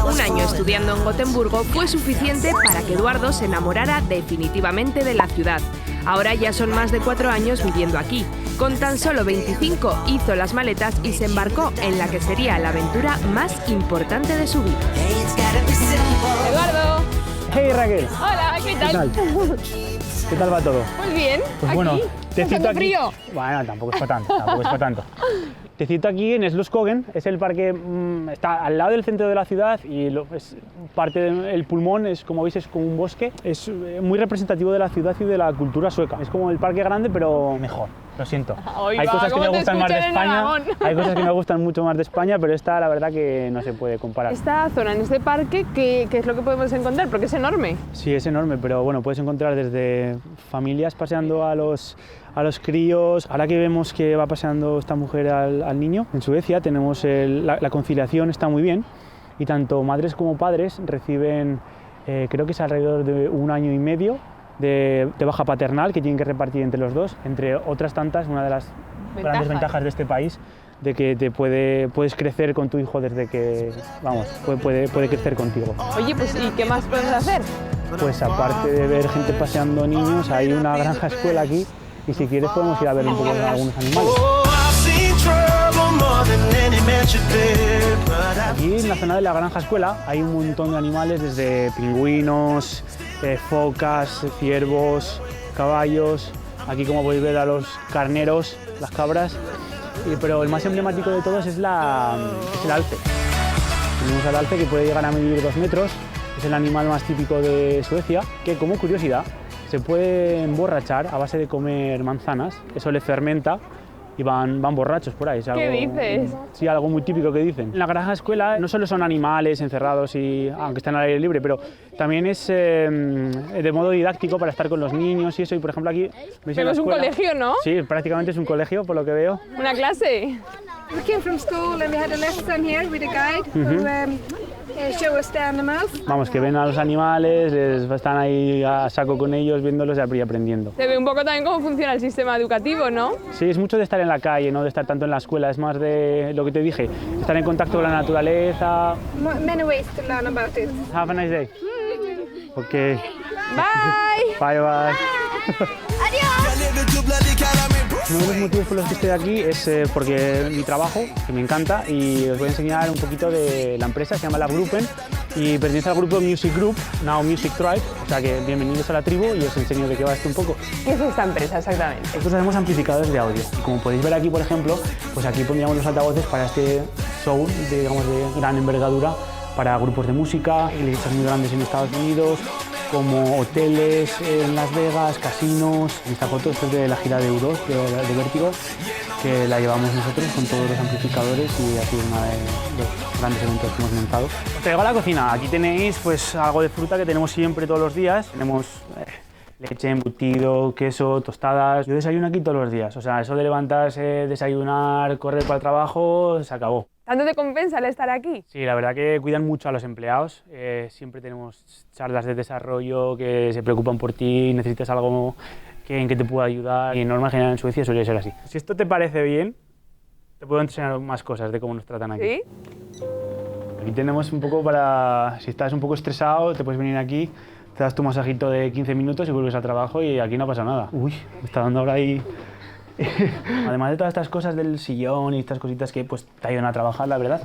Un año estudiando en Gotemburgo fue suficiente para que Eduardo se enamorara definitivamente de la ciudad. Ahora ya son más de 4 años viviendo aquí. Con tan solo 25 hizo las maletas y se embarcó en la que sería la aventura más importante de su vida. Eduardo. Hey Raquel. Hola, ¿qué tal? ¿Qué tal va todo? Muy bien. Pues aquí. bueno, te cito aquí. Frío. Bueno, tampoco es para tanto, Te cito aquí en Sluskogen, es el parque, está al lado del centro de la ciudad y es parte del pulmón, es como veis es como un bosque, es muy representativo de la ciudad y de la cultura sueca. Es como el parque grande pero mejor, lo siento. Hay cosas que me gustan más de España, hay cosas que me gustan mucho más de España, pero esta la verdad que no se puede comparar. Esta zona, en este parque, ¿qué es lo que podemos encontrar? Porque es enorme. Sí, es enorme, pero bueno, puedes encontrar desde familias paseando a los críos. Ahora que vemos que va paseando esta mujer al niño, en Suecia tenemos la conciliación está muy bien y tanto madres como padres reciben, creo que es alrededor de 1 año y medio de baja paternal que tienen que repartir entre los dos, entre otras tantas, una de las grandes ventajas de este país, de que puedes crecer con tu hijo desde que, vamos, puede crecer contigo. Oye, pues ¿y qué más podemos hacer? Pues aparte de ver gente paseando niños, hay una granja escuela aquí y si quieres podemos ir a ver un poco algunos animales. Aquí en la zona de la granja escuela hay un montón de animales, desde pingüinos, focas, ciervos, caballos. Aquí, como podéis ver, a los carneros, las cabras, pero el más emblemático de todos es el alce. Tenemos al alce que puede llegar a medir 2 metros, es el animal más típico de Suecia, que como curiosidad se puede emborrachar a base de comer manzanas, eso le fermenta y van borrachos por ahí. Es algo, ¿qué dices? Sí, algo muy típico que dicen. En la granja escuela no solo son animales encerrados, aunque están al aire libre, pero también es de modo didáctico para estar con los niños y eso. Y por ejemplo aquí... Pero es un colegio, ¿no? Sí, prácticamente es un colegio, por lo que veo. ¿Una clase? We came from school and we had a lesson here with a guide who show us the animals. Vamos, que ven a los animales, están ahí a saco con ellos, viéndolos y aprendiendo. Se ve un poco también cómo funciona el sistema educativo, ¿no? Sí, es mucho de estar en la calle, no de estar tanto en la escuela, es más de lo que te dije, estar en contacto con la naturaleza. Many ways to learn about it. Have a nice day. Ok. Bye. Bye, bye. Adiós. Uno de los motivos por los que estoy aquí es porque mi trabajo, que me encanta, y os voy a enseñar un poquito de la empresa, se llama Lab Gruppen y pertenece al grupo Music Group, Now Music Tribe, o sea que bienvenidos a la tribu y os enseño de qué va esto un poco. ¿Qué es esta empresa exactamente? Nosotros hacemos amplificadores de audio y como podéis ver aquí, por ejemplo, pues aquí pondríamos los altavoces para este show de gran envergadura para grupos de música, iglesias muy grandes en Estados Unidos, como hoteles en Las Vegas, casinos. Esta foto es de la gira de Euros, de Vértigo, que la llevamos nosotros con todos los amplificadores y ha sido uno de los grandes eventos que hemos montado. Os traigo a la cocina. Aquí tenéis pues algo de fruta que tenemos siempre todos los días. Tenemos leche, embutido, queso, tostadas. Yo desayuno aquí todos los días. O sea, eso de levantarse, desayunar, correr para el trabajo, se acabó. ¿Tanto te compensa el estar aquí? Sí, la verdad que cuidan mucho a los empleados. Siempre tenemos charlas de desarrollo que se preocupan por ti, necesitas algo en que te pueda ayudar. Y en norma general en Suecia suele ser así. Si esto te parece bien, te puedo enseñar más cosas de cómo nos tratan aquí. ¿Sí? Aquí tenemos un poco para, si estás un poco estresado, te puedes venir aquí, te das tu masajito de 15 minutos y vuelves al trabajo y aquí no pasa nada. Uy, me está dando ahora ahí... Además de todas estas cosas del sillón y estas cositas que pues, te ayudan a trabajar, la verdad.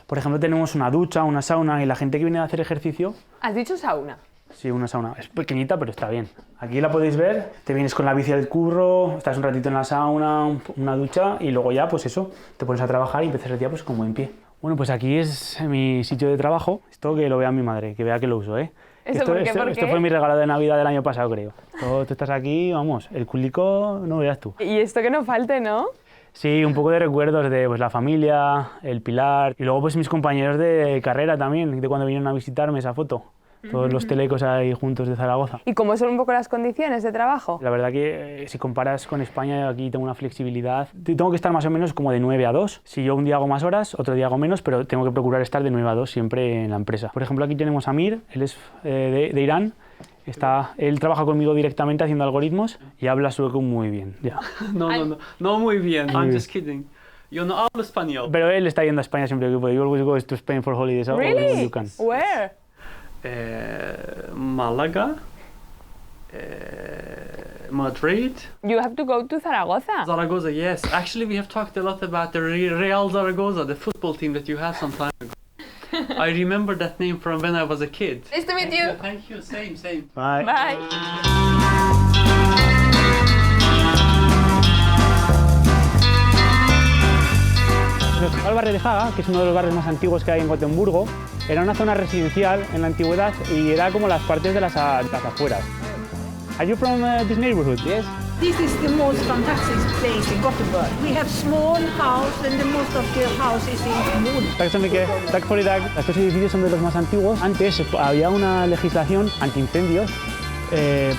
Por ejemplo, tenemos una ducha, una sauna y la gente que viene a hacer ejercicio... ¿Has dicho sauna? Sí, una sauna. Es pequeñita, pero está bien. Aquí la podéis ver, te vienes con la bici al curro, estás un ratito en la sauna, una ducha y luego ya, pues eso, te pones a trabajar y empiezas el día pues como en pie. Bueno, pues aquí es mi sitio de trabajo. Esto que lo vea mi madre, que vea que lo uso, ¿eh? ¿Eso por qué? Esto fue mi regalo de Navidad del año pasado, creo. Tú estás aquí, vamos, el culico no veas tú. Y esto que no falte, ¿no? Sí, un poco de recuerdos de pues, la familia, el pilar y luego pues mis compañeros de carrera también, de cuando vinieron a visitarme esa foto. Todos los telecos ahí juntos de Zaragoza. ¿Y cómo son un poco las condiciones de trabajo? La verdad que si comparas con España, aquí tengo una flexibilidad. Tengo que estar más o menos como de 9 a 2. Si yo un día hago más horas, otro día hago menos, pero tengo que procurar estar de 9 a 2 siempre en la empresa. Por ejemplo, aquí tenemos a Amir, él es de Irán. Él trabaja conmigo directamente haciendo algoritmos y habla sueco muy bien. Yeah. No muy bien. I'm just kidding. Yo no hablo español. Pero él está yendo a España siempre que puede. He always goes to Spain for holidays. Whenever Really? you can. Where? Málaga, Madrid, You have to go to Zaragoza. Zaragoza, yes. Actually, we have talked a lot about the Real Zaragoza, the football team that you had some time ago. I remember that name from when I was a kid. Nice to meet you. Thank you, same. Bye. Bye. El barrio de Haga, que es uno de los barrios más antiguos que hay en Gotemburgo, era una zona residencial en la antigüedad y era como las partes de las afueras. Are you from this neighborhood? Yes. This is the most fantastic place in Gothenburg. We have small house and the most of the houses in wood. Tack for it. Estos edificios son de los más antiguos. Antes había una legislación antiincendios,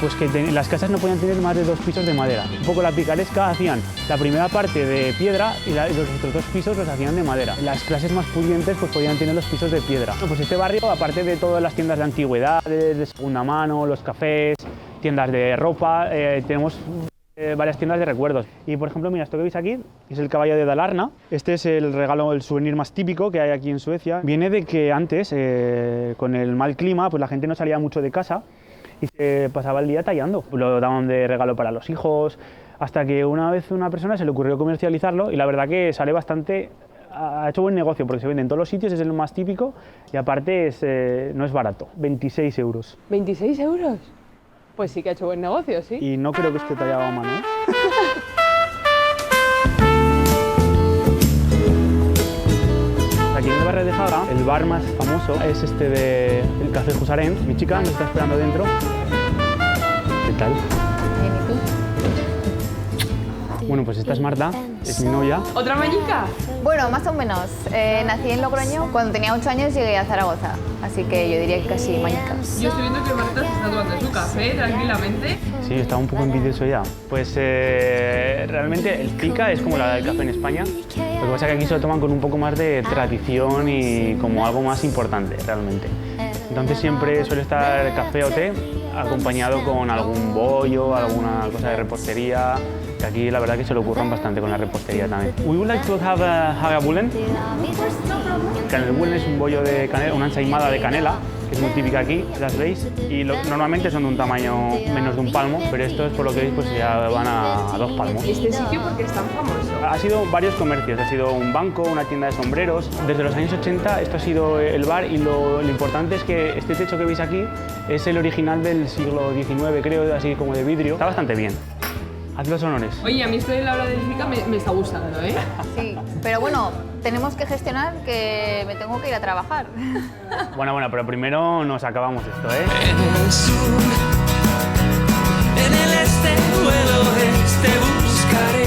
pues que las casas no podían tener más de 2 pisos de madera. Un poco la picaresca, hacían la primera parte de piedra y los otros 2 pisos los hacían de madera. Las clases más pudientes pues podían tener los pisos de piedra. Pues este barrio, aparte de todas las tiendas de antigüedades, de segunda mano, los cafés, tiendas de ropa, tenemos varias tiendas de recuerdos. Y por ejemplo, mira, esto que veis aquí es el caballo de Dalarna. Este es el regalo, el souvenir más típico que hay aquí en Suecia. Viene de que antes, con el mal clima, pues la gente no salía mucho de casa y se pasaba el día tallando. Lo daban de regalo para los hijos, hasta que una vez una persona se le ocurrió comercializarlo y la verdad que sale bastante, ha hecho buen negocio porque se vende en todos los sitios, es el más típico y aparte no es barato, 26 euros. ¿26 euros? Pues sí que ha hecho buen negocio, sí. Y no creo que esté tallado a mano, ¿eh? Aquí en el barrio de Haga, el bar más famoso es este de el Café Husaren. Mi chica me está esperando dentro. ¿Qué tal? Bueno, pues esta es Marta, es mi novia. ¿Otra mañica? Bueno, más o menos. Nací en Logroño. Cuando tenía 8 años llegué a Zaragoza, así que yo diría que casi mañica. Yo estoy viendo que Marta se está tomando su café tranquilamente. Sí, está un poco envidioso ya. Pues realmente el pica es como la del café en España. Lo que pasa es que aquí se lo toman con un poco más de tradición y como algo más importante realmente. Entonces siempre suele estar café o té acompañado con algún bollo, alguna cosa de repostería. Que aquí la verdad que se lo ocurran bastante con la repostería también. We would like to have a Hagabullen. Canelbullen es un bollo de canela, una ensaimada de canela, que es muy típica aquí, las veis, y normalmente son de un tamaño menos de un palmo, pero estos por lo que veis pues ya van a 2 palmos. ¿Y este sitio por qué es tan famoso? Ha sido varios comercios, ha sido un banco, una tienda de sombreros. Desde los años 80 esto ha sido el bar y lo importante es que este techo que veis aquí es el original del siglo XIX, creo, así como de vidrio. Está bastante bien. Haz los honores. Oye, a mí esto de la hora del pica me está gustando, ¿eh? Sí, pero bueno, tenemos que gestionar que me tengo que ir a trabajar. Bueno, pero primero nos acabamos esto, ¿eh? En el sur, en el este o el oeste buscaré.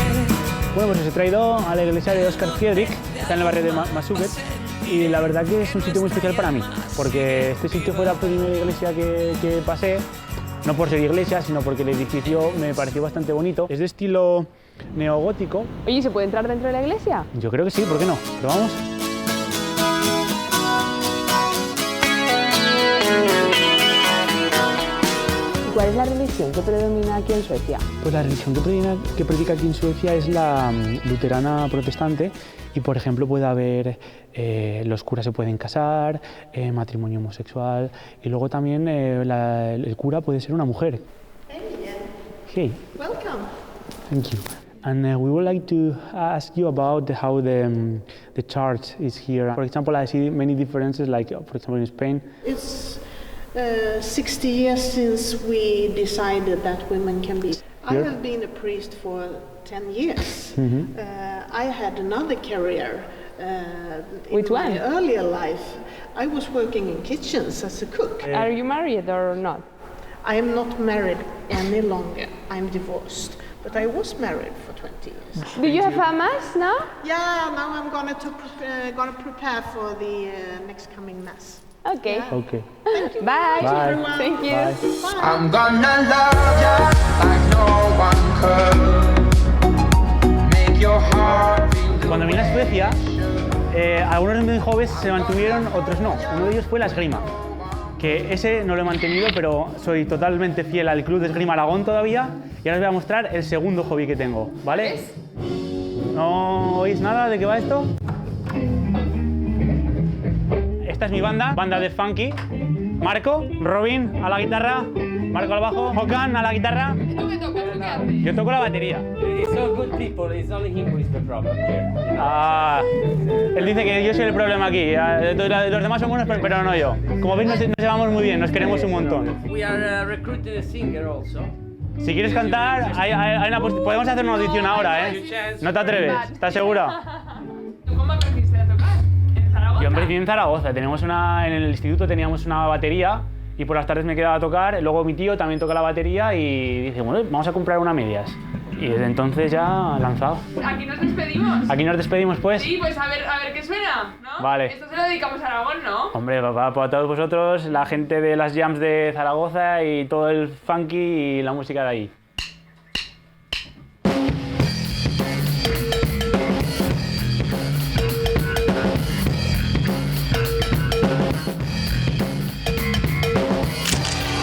Bueno, pues os he traído a la iglesia de Oscar Friedrich, que está en el barrio de Masuget, y la verdad que es un sitio muy especial para mí, porque este sitio fue la primera iglesia que pasé, no por ser iglesia, sino porque el edificio me pareció bastante bonito. Es de estilo neogótico. Oye, ¿se puede entrar dentro de la iglesia? Yo creo que sí, ¿por qué no? ¿Pero vamos? ¿Y cuál es la religión que predomina aquí en Suecia? Pues la religión que predica aquí en Suecia es la luterana protestante y, por ejemplo, puede haber, los curas se pueden casar, matrimonio homosexual y luego también el cura puede ser una mujer. Hey. Welcome. Thank you. And we would like to ask you about how the church is here. For example, I see many differences, like, for example, in Spain. It's 60 years since we decided that women can be. I have been a priest for 10 years. I had another career Which in one? my earlier life. I was working in kitchens as a cook. Are you married or not? I am not married any longer. I'm divorced. But I was married for 20 years. Do you have a mass now? Yeah, now I'm gonna prepare for the next coming mass. Okay. Okay. Bye. Bye. Thank you. Bye. I'm gonna love ya like no one could. Make your heart beat. Cuando vine a Suecia, algunos de mis hobbies se mantuvieron, otros no. Uno de ellos fue la esgrima, que ese no lo he mantenido, pero soy totalmente fiel al Club de Esgrima Aragón todavía. Y ahora os voy a mostrar el segundo hobby que tengo, ¿vale? ¿No oís nada de qué va esto? Esta es mi banda de funky. Marco, Robin a la guitarra, Marco al bajo, Hokan a la guitarra. ¿Y tú qué tocas? ¿Tú qué haces? Yo toco la batería. It's all good people, it's only him who is the problem here. Ah, él dice que yo soy el problema aquí. Los demás son buenos, pero no yo. Como veis, nos llevamos muy bien, nos queremos un montón. We are recruiting a singer also. Si quieres cantar, podemos hacer una audición ahora, ¿eh? ¿No te atreves? ¿Estás segura? ¿Tú cómo aprendiste a tocar? ¿En Zaragoza? Yo empecé en Zaragoza. En el instituto teníamos una batería y por las tardes me quedaba a tocar. Luego mi tío también toca la batería y dice, bueno, vamos a comprar una medias. Y desde entonces ya lanzado. Aquí nos despedimos. Aquí nos despedimos, pues. Sí, pues a ver qué suena, ¿no? Vale. Esto se lo dedicamos a Aragón, ¿no? Hombre, para todos vosotros, la gente de las jams de Zaragoza y todo el funky y la música de ahí.